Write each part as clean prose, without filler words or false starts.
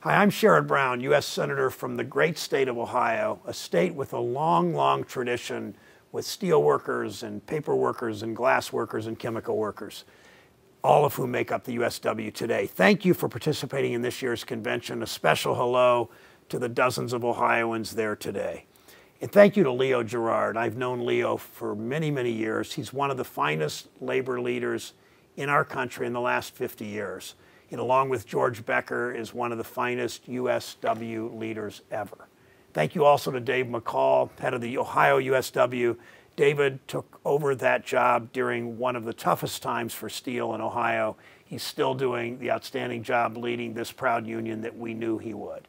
Hi, I'm Sherrod Brown, U.S. Senator from the great state of Ohio, a state with a long, long tradition with steel workers and paper workers and glass workers and chemical workers, all of whom make up the USW today. Thank you for participating in this year's convention. A special hello to the dozens of Ohioans there today. And thank you to Leo Gerard. I've known Leo for many, many years. He's one of the finest labor leaders in our country in the last 50 years. And along with George Becker, is one of the finest USW leaders ever. Thank you also to Dave McCall, head of the Ohio USW. David took over that job during one of the toughest times for steel in Ohio. He's still doing the outstanding job leading this proud union that we knew he would.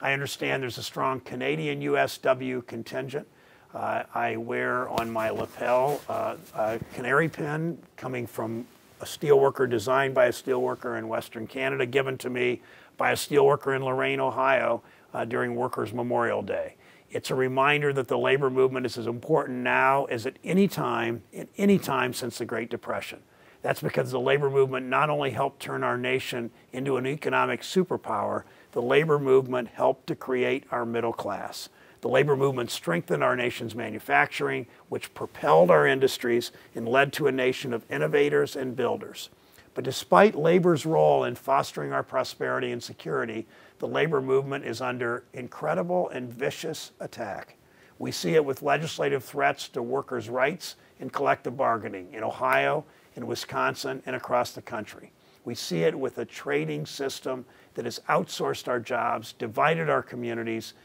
I understand there's a strong Canadian USW contingent. I wear on my lapel a canary pin coming from a steelworker, designed by a steelworker in Western Canada, given to me by a steelworker in Lorain, Ohio during Workers' Memorial Day. It's a reminder that the labor movement is as important now as at any time since the Great Depression. That's because the labor movement not only helped turn our nation into an economic superpower, the labor movement helped to create our middle class. The labor movement strengthened our nation's manufacturing, which propelled our industries and led to a nation of innovators and builders. But despite labor's role in fostering our prosperity and security, the labor movement is under incredible and vicious attack. We see it with legislative threats to workers' rights and collective bargaining in Ohio, in Wisconsin, and across the country. We see it with a trading system that has outsourced our jobs, divided our communities,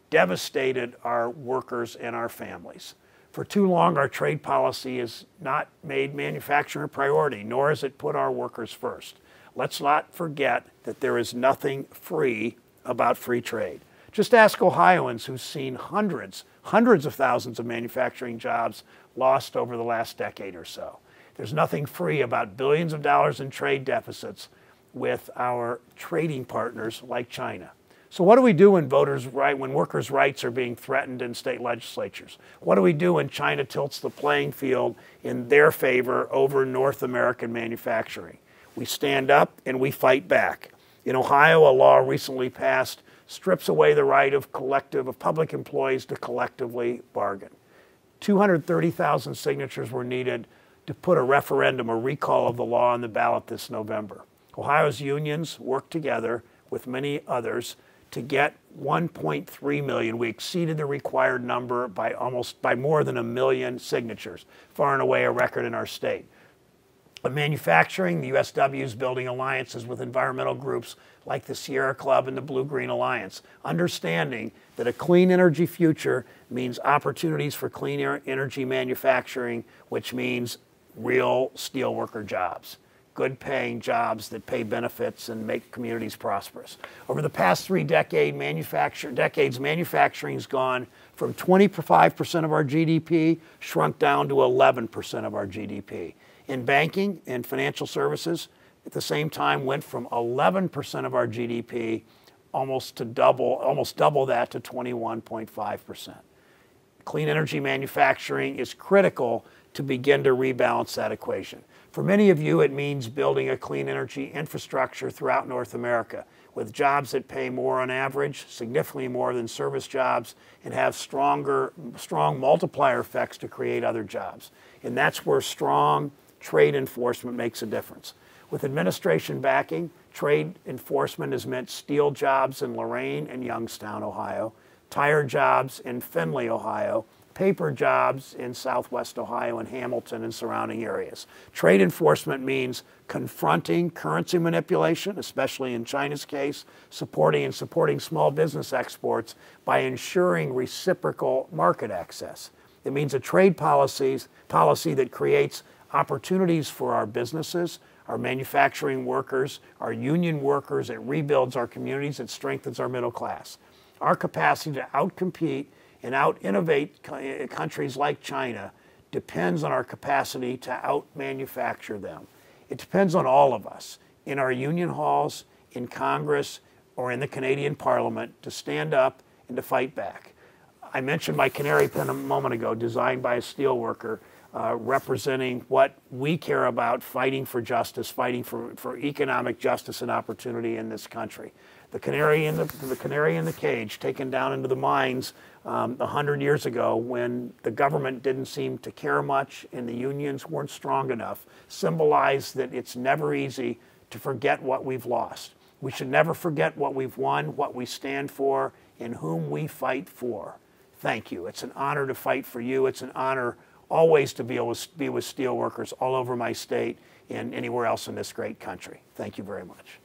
devastated our workers and our families. For too long, our trade policy has not made manufacturing a priority, nor has it put our workers first. Let's not forget that there is nothing free about free trade. Just ask Ohioans who've seen hundreds of thousands of manufacturing jobs lost over the last decade or so. There's nothing free about billions of dollars in trade deficits with our trading partners like China. So what do we do when workers' rights are being threatened in state legislatures? What do we do when China tilts the playing field in their favor over North American manufacturing? We stand up and we fight back. In Ohio, a law recently passed strips away the right of public employees to collectively bargain. 230,000 signatures were needed to put a referendum, a recall of the law on the ballot this November. Ohio's unions worked together with many others to get 1.3 million. We exceeded the required number by more than 1 million signatures, far and away a record in our state. In manufacturing, the USW is building alliances with environmental groups like the Sierra Club and the Blue Green Alliance, understanding that a clean energy future means opportunities for clean energy manufacturing, which means real steelworker jobs. Good paying jobs that pay benefits and make communities prosperous. Over the past 3 decades, manufacturing has gone from 25% of our GDP, shrunk down to 11% of our GDP. In banking and financial services, at the same time, went from 11% of our GDP almost double that to 21.5%. Clean energy manufacturing is critical to begin to rebalance that equation. For many of you, it means building a clean energy infrastructure throughout North America with jobs that pay more on average, significantly more than service jobs, and have strong multiplier effects to create other jobs. And that's where strong trade enforcement makes a difference. With administration backing, trade enforcement has meant steel jobs in Lorain and Youngstown, Ohio, tire jobs in Findlay, Ohio, paper jobs in Southwest Ohio and Hamilton and surrounding areas. Trade enforcement means confronting currency manipulation, especially in China's case, supporting small business exports by ensuring reciprocal market access. It means a trade policy that creates opportunities for our businesses, our manufacturing workers, our union workers. It rebuilds our communities. It strengthens our middle class. Our capacity to outcompete and out-innovate countries like China depends on our capacity to out-manufacture them. It depends on all of us in our union halls, in Congress, or in the Canadian Parliament to stand up and to fight back. I mentioned my canary pin a moment ago, designed by a steelworker. representing what we care about, fighting for justice, fighting for economic justice and opportunity in this country. The canary in the cage, taken down into the mines 100 years ago when the government didn't seem to care much and the unions weren't strong enough, symbolized that it's never easy to forget what we've lost. We should never forget what we've won, what we stand for, and whom we fight for. Thank you. It's an honor to fight for you. It's an honor always to be able to be with steelworkers all over my state and anywhere else in this great country. Thank you very much.